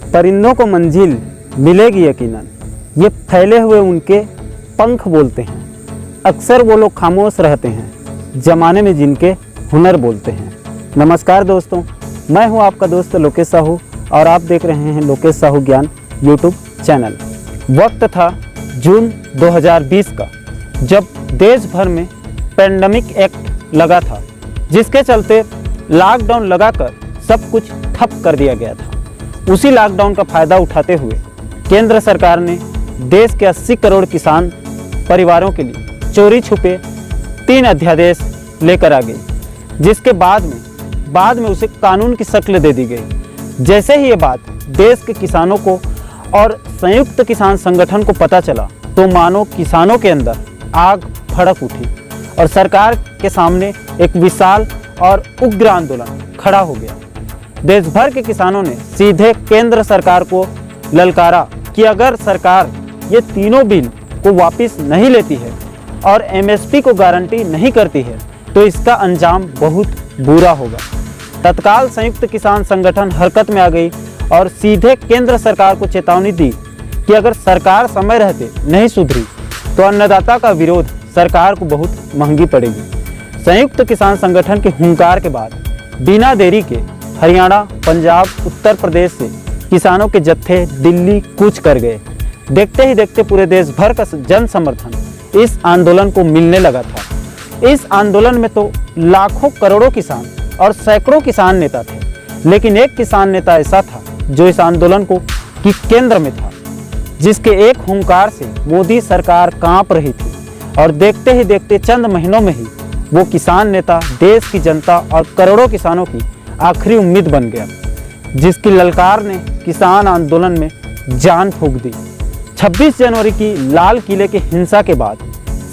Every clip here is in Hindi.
परिंदों को मंजिल मिलेगी यकीनन, ये फैले हुए उनके पंख बोलते हैं। अक्सर वो लोग खामोश रहते हैं ज़माने में जिनके हुनर बोलते हैं। नमस्कार दोस्तों, मैं हूं आपका दोस्त लोकेश साहू और आप देख रहे हैं लोकेश साहू ज्ञान यूट्यूब चैनल। वक्त था जून 2020 का, जब देश भर में पैंडेमिक एक्ट लगा था, जिसके चलते लॉकडाउन लगाकर सब कुछ ठप कर दिया गया था। उसी लॉकडाउन का फ़ायदा उठाते हुए केंद्र सरकार ने देश के 80 करोड़ किसान परिवारों के लिए चोरी छुपे 3 अध्यादेश लेकर आ गई, जिसके बाद में उसे कानून की शक्ल दे दी गई। जैसे ही ये बात देश के किसानों को और संयुक्त किसान संगठन को पता चला तो मानो किसानों के अंदर आग भड़क उठी और सरकार के सामने एक विशाल और उग्र आंदोलन खड़ा हो गया। देश भर के किसानों ने सीधे केंद्र सरकार को ललकारा कि अगर सरकार ये तीनों बिल को वापस नहीं लेती है और एमएसपी को गारंटी नहीं करती है तो इसका अंजाम बहुत बुरा होगा। तत्काल संयुक्त किसान संगठन हरकत में आ गई और सीधे केंद्र सरकार को चेतावनी दी कि अगर सरकार समय रहते नहीं सुधरी तो अन्नदाता का विरोध सरकार को बहुत महंगी पड़ेगी। संयुक्त किसान संगठन के हुंकार के बाद बिना देरी के हरियाणा, पंजाब, उत्तर प्रदेश से किसानों के जत्थे दिल्ली कूच कर गए। देखते ही देखते पूरे देश भर का जन समर्थन इस आंदोलन को मिलने लगा था। इस आंदोलन में तो लाखों करोड़ों किसान और सैकड़ों किसान नेता थे, लेकिन एक किसान नेता ऐसा था जो इस आंदोलन को की केंद्र में था, जिसके एक हुंकार से मोदी सरकार कांप रही थी और देखते ही देखते चंद महीनों में ही वो किसान नेता देश की जनता और करोड़ों किसानों की आखिरी उम्मीद बन गया, जिसकी ललकार ने किसान आंदोलन में जान फूंक दी। 26 जनवरी की लाल किले की हिंसा के बाद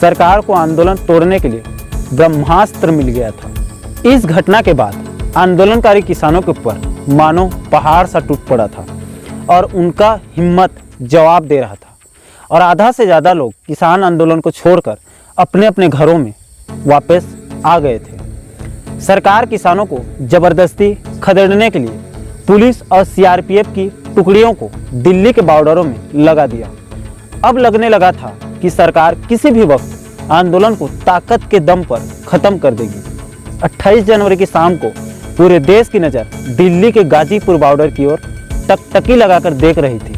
सरकार को आंदोलन तोड़ने के लिए ब्रह्मास्त्र मिल गया था। इस घटना के बाद आंदोलनकारी किसानों के ऊपर मानो पहाड़ सा टूट पड़ा था और उनका हिम्मत जवाब दे रहा था और आधा से ज़्यादा लोग किसान आंदोलन को छोड़कर अपने अपने घरों में वापस आ गए थे। सरकार किसानों को जबरदस्ती खदेड़ने के लिए पुलिस और सीआरपीएफ की टुकड़ियों को दिल्ली के बॉर्डरों में लगा दिया। अब लगने लगा था कि सरकार किसी भी वक्त आंदोलन को ताकत के दम पर खत्म कर देगी। 28 जनवरी की शाम को पूरे देश की नज़र दिल्ली के गाजीपुर बॉर्डर की ओर टकटकी लगाकर देख रही थी।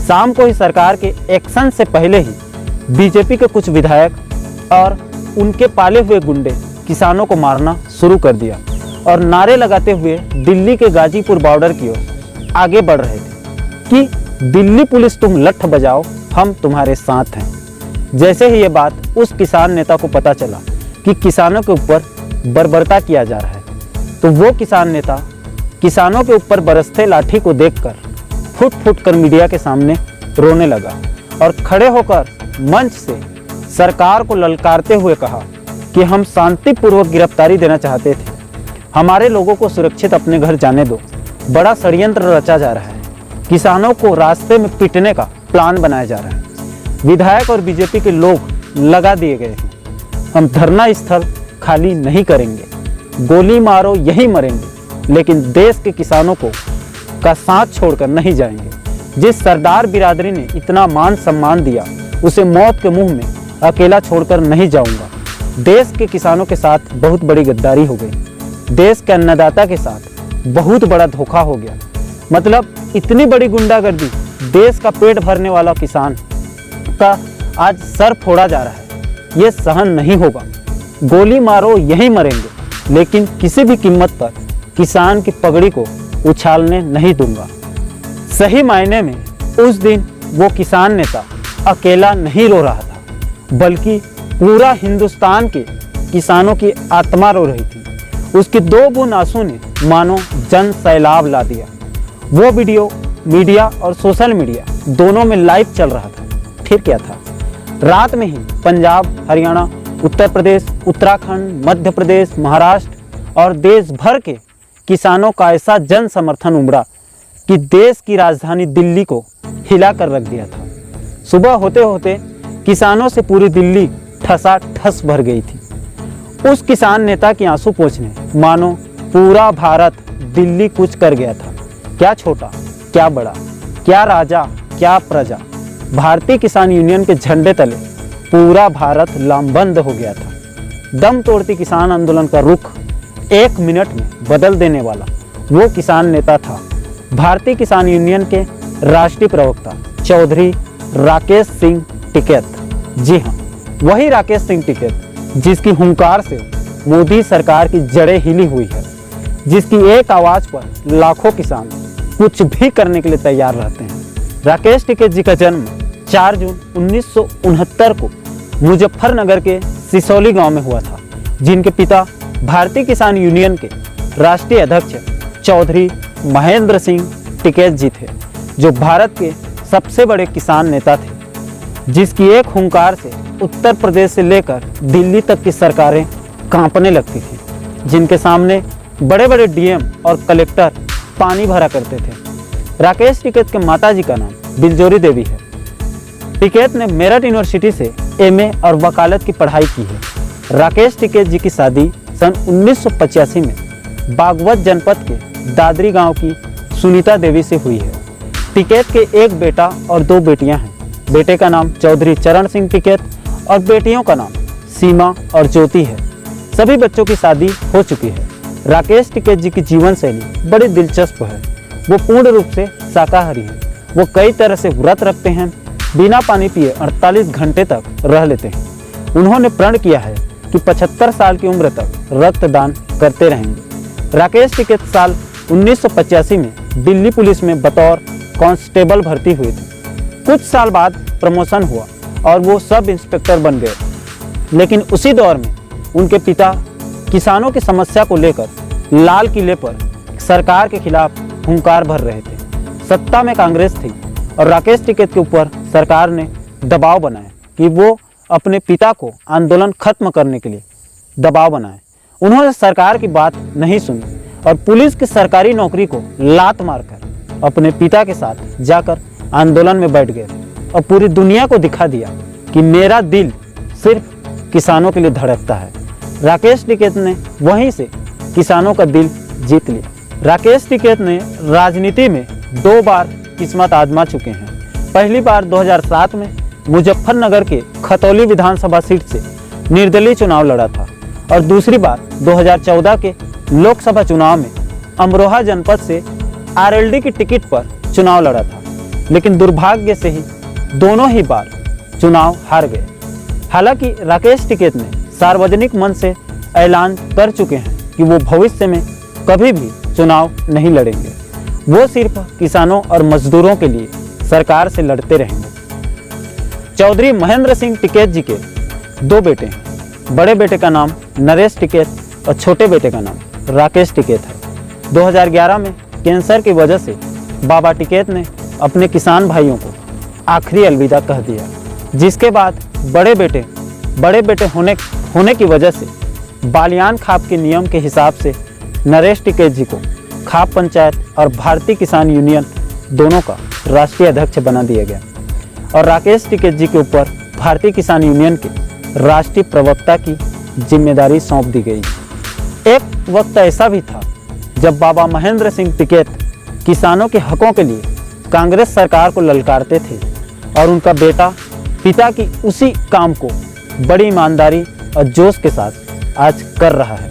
शाम को ही सरकार के एक्शन से पहले ही बीजेपी के कुछ विधायक और उनके पाले हुए गुंडे किसानों को मारना शुरू कर दिया और नारे लगाते हुए दिल्ली के गाजीपुर बॉर्डर की ओर आगे बढ़ रहे थे कि दिल्ली पुलिस तुम लठ बजाओ, हम तुम्हारे साथ हैं। जैसे ही ये बात उस किसान नेता को पता चला कि किसानों के ऊपर बर्बरता किया जा रहा है तो वो किसान नेता किसानों के ऊपर बरसते लाठी को देखकर फुट फुट कर मीडिया के सामने रोने लगा और खड़े होकर मंच से सरकार को ललकारते हुए कहा कि हम शांतिपूर्वक गिरफ्तारी देना चाहते थे, हमारे लोगों को सुरक्षित अपने घर जाने दो। बड़ा षड्यंत्र रचा जा रहा है, किसानों को रास्ते में पीटने का प्लान बनाया जा रहा है। विधायक और बीजेपी के लोग लगा दिए गए हैं, हम धरना स्थल खाली नहीं करेंगे, गोली मारो यही मरेंगे, लेकिन देश के किसानों को का साथ छोड़कर नहीं जाएंगे। जिस सरदार बिरादरी ने इतना मान सम्मान दिया उसे मौत के मुंह में अकेला छोड़कर नहीं जाऊंगा। देश के किसानों के साथ बहुत बड़ी गद्दारी हो गई, देश के अन्नदाता के साथ बहुत बड़ा धोखा हो गया। मतलब इतनी बड़ी गुंडागर्दी, देश का पेट भरने वाला किसान का आज सर फोड़ा जा रहा है, ये सहन नहीं होगा। गोली मारो यही मरेंगे, लेकिन किसी भी कीमत पर किसान की पगड़ी को उछालने नहीं दूंगा। सही मायने में उस दिन वो किसान नेता अकेला नहीं रो रहा था, बल्कि पूरा हिंदुस्तान के किसानों की आत्मा रो रही थी। उसके 2 बूंद आंसू ने मानो जन सैलाब ला दिया। वो वीडियो मीडिया और सोशल मीडिया दोनों में लाइव चल रहा था। फिर क्या था, रात में ही पंजाब, हरियाणा, उत्तर प्रदेश, उत्तराखंड, मध्य प्रदेश, महाराष्ट्र और देश भर के किसानों का ऐसा जन समर्थन उमड़ा कि देश की राजधानी दिल्ली को हिला कर रख दिया था। सुबह होते होते किसानों से पूरी दिल्ली ठसाठस भर गई थी। उस किसान नेता की आंसू पोंछने मानो पूरा भारत दिल्ली कूच कर गया था। क्या छोटा क्या बड़ा, क्या राजा क्या प्रजा, भारतीय किसान यूनियन के झंडे तले पूरा भारत लामबंद हो गया था। दम तोड़ती किसान आंदोलन का रुख 1 मिनट में बदल देने वाला वो किसान नेता था भारतीय किसान यूनियन के राष्ट्रीय प्रवक्ता चौधरी राकेश सिंह टिकैत। जी हाँ, वही राकेश सिंह टिकैत जिसकी हुंकार से मोदी सरकार की जड़ें हिली हुई है, जिसकी एक आवाज़ पर लाखों किसान कुछ भी करने के लिए तैयार रहते हैं। राकेश टिकैत जी का जन्म 4 जून 1969 को मुजफ्फरनगर के सिसौली गांव में हुआ था, जिनके पिता भारतीय किसान यूनियन के राष्ट्रीय अध्यक्ष चौधरी महेंद्र सिंह टिकैत जी थे, जो भारत के सबसे बड़े किसान नेता थे, जिसकी एक हुंकार से उत्तर प्रदेश से लेकर दिल्ली तक की सरकारें कांपने लगती थी, जिनके सामने बड़े बड़े डीएम और कलेक्टर पानी भरा करते थे। राकेश टिकैत के माताजी का नाम बिलजोरी देवी है। टिकैत ने मेरठ यूनिवर्सिटी से एमए और वकालत की पढ़ाई की है। राकेश टिकैत जी की शादी सन 1985 में बागवत जनपद के दादरी गांव की सुनीता देवी से हुई है। टिकैत के एक बेटा और 2 बेटियां हैं। बेटे का नाम चौधरी चरण सिंह टिकैत और बेटियों का नाम सीमा और ज्योति है। सभी बच्चों की शादी हो चुकी है। राकेश टिकैत जी की जीवन शैली बड़ी दिलचस्प है। वो पूर्ण रूप से शाकाहारी हैं। वो कई तरह से व्रत रखते हैं, बिना पानी पिए 48 घंटे तक रह लेते हैं। उन्होंने प्रण किया है कि 75 साल की उम्र तक रक्तदान करते रहेंगे। राकेश टिकैत साल 1985 में दिल्ली पुलिस में बतौर कांस्टेबल भर्ती हुए थे। कुछ साल बाद प्रमोशन हुआ और वो सब इंस्पेक्टर बन गए, लेकिन उसी दौर में उनके पिता किसानों की समस्या को लेकर लाल किले पर सरकार के खिलाफ हुंकार भर रहे थे। सत्ता में कांग्रेस थी और राकेश टिकैत के ऊपर सरकार ने दबाव बनाया कि वो अपने पिता को आंदोलन खत्म करने के लिए दबाव बनाए। उन्होंने सरकार की बात नहीं सुनी और पुलिस की सरकारी नौकरी को लात मारकर अपने पिता के साथ जाकर आंदोलन में बैठ गए और पूरी दुनिया को दिखा दिया कि मेरा दिल सिर्फ किसानों के लिए धड़कता है। राकेश टिकैत ने वहीं से किसानों का दिल जीत लिया। राकेश टिकैत ने राजनीति में 2 बार किस्मत आजमा चुके हैं। पहली बार 2007 में मुजफ्फरनगर के खतौली विधानसभा सीट से निर्दलीय चुनाव लड़ा था और दूसरी बार 2014 के लोकसभा चुनाव में अमरोहा जनपद से आरएलडी की टिकट पर चुनाव लड़ा था, लेकिन दुर्भाग्य से ही दोनों ही बार चुनाव हार गए। हालांकि राकेश टिकैत ने सार्वजनिक मंच से ऐलान कर चुके हैं कि वो भविष्य में कभी भी चुनाव नहीं लड़ेंगे। वो सिर्फ किसानों और मजदूरों के लिए सरकार से लड़ते रहेंगे। चौधरी महेंद्र सिंह टिकैत जी के 2 बेटे हैं। बड़े बेटे का नाम नरेश टिकैत और छोटे बेटे का नाम राकेश टिकैत है। 2011 में कैंसर की वजह से बाबा टिकैत ने अपने किसान भाइयों को आखिरी अलविदा कह दिया, जिसके बाद बड़े बेटे होने की वजह से बालियान खाप के नियम के हिसाब से नरेश टिकैत जी को खाप पंचायत और भारतीय किसान यूनियन दोनों का राष्ट्रीय अध्यक्ष बना दिया गया और राकेश टिकैत जी के ऊपर भारतीय किसान यूनियन के राष्ट्रीय प्रवक्ता की जिम्मेदारी सौंप दी गई। एक वक्त ऐसा भी था जब बाबा महेंद्र सिंह टिकैत किसानों के हकों के लिए कांग्रेस सरकार को ललकारते थे और उनका बेटा पिता की उसी काम को बड़ी ईमानदारी और जोश के साथ आज कर रहा है।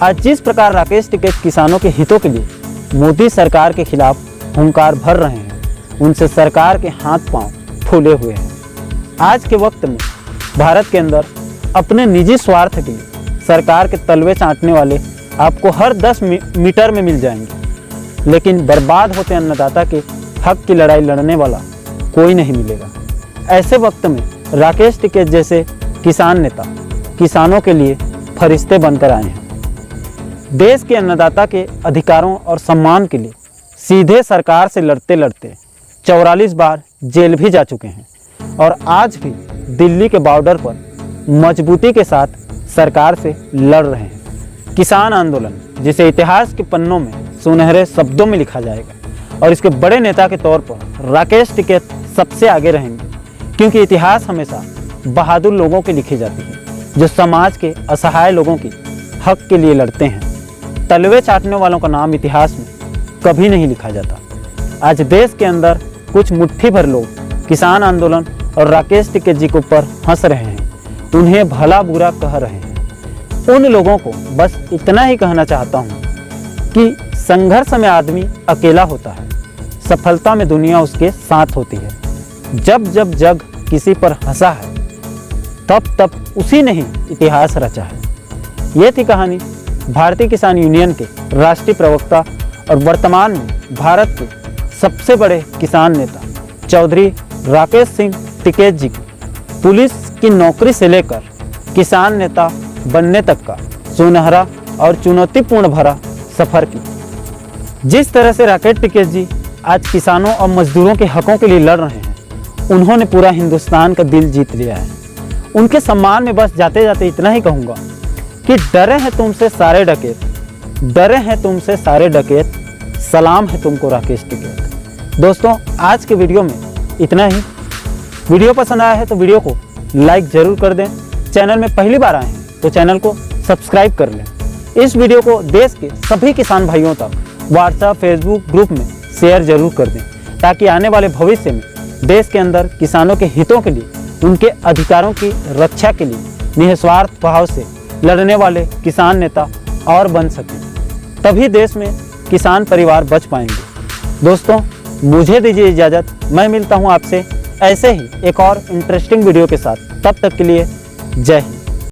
आज जिस प्रकार राकेश टिकैत किसानों के हितों के लिए मोदी सरकार के खिलाफ हुंकार भर रहे हैं, उनसे सरकार के हाथ पांव फूले हुए हैं। आज के वक्त में भारत के अंदर अपने निजी स्वार्थ के लिए सरकार के तलवे चाटने वाले आपको हर 10 मीटर में मिल जाएंगे, लेकिन बर्बाद होते अन्नदाता के हक की लड़ाई लड़ने वाला कोई नहीं मिलेगा। ऐसे वक्त में राकेश टिकैत जैसे किसान नेता किसानों के लिए फरिश्ते बनकर आए हैं। देश के अन्नदाता के अधिकारों और सम्मान के लिए सीधे सरकार से लड़ते लड़ते 44 बार जेल भी जा चुके हैं और आज भी दिल्ली के बॉर्डर पर मजबूती के साथ सरकार से लड़ रहे हैं। किसान आंदोलन जिसे इतिहास के पन्नों में सुनहरे शब्दों में लिखा जाएगा और इसके बड़े नेता के तौर पर राकेश टिकैत सबसे आगे रहेंगे, क्योंकि इतिहास हमेशा बहादुर लोगों की लिखी जाती है जो समाज के असहाय लोगों की हक के लिए लड़ते हैं। तलवे चाटने वालों का नाम इतिहास में कभी नहीं लिखा जाता। आज देश के अंदर कुछ मुट्ठी भर लोग किसान आंदोलन और राकेश टिकैत जी के ऊपर हंस रहे हैं, उन्हें भला बुरा कह रहे हैं। उन लोगों को बस इतना ही कहना चाहता हूँ कि संघर्ष में आदमी अकेला होता है, सफलता में दुनिया उसके साथ होती है। जब जब जग किसी पर हंसा है तब तब उसी ने ही इतिहास रचा है। ये थी कहानी भारतीय किसान यूनियन के राष्ट्रीय प्रवक्ता और वर्तमान में भारत के सबसे बड़े किसान नेता चौधरी राकेश सिंह टिकैत जी की पुलिस की नौकरी से लेकर किसान नेता बनने तक का सुनहरा और चुनौतीपूर्ण भरा सफर की। जिस तरह से राकेश टिकैत जी आज किसानों और मजदूरों के हकों के लिए लड़ रहे हैं, उन्होंने पूरा हिंदुस्तान का दिल जीत लिया है। उनके सम्मान में बस जाते जाते इतना ही कहूँगा कि डरे हैं तुमसे सारे डकैत, डरे हैं तुमसे सारे डकैत, सलाम है तुमको राकेश टिकैत। दोस्तों, आज के वीडियो में इतना ही। वीडियो पसंद आया है तो वीडियो को लाइक ज़रूर कर दें। चैनल में पहली बार आए हैं तो चैनल को सब्सक्राइब कर लें। इस वीडियो को देश के सभी किसान भाइयों तक व्हाट्सएप फेसबुक ग्रुप में शेयर जरूर कर दें, ताकि आने वाले भविष्य में देश के अंदर किसानों के हितों के लिए, उनके अधिकारों की रक्षा के लिए निस्वार्थ भाव से लड़ने वाले किसान नेता और बन सकें। तभी देश में किसान परिवार बच पाएंगे। दोस्तों, मुझे दीजिए इजाज़त। मैं मिलता हूं आपसे ऐसे ही एक और इंटरेस्टिंग वीडियो के साथ। तब तक के लिए जय हिंद।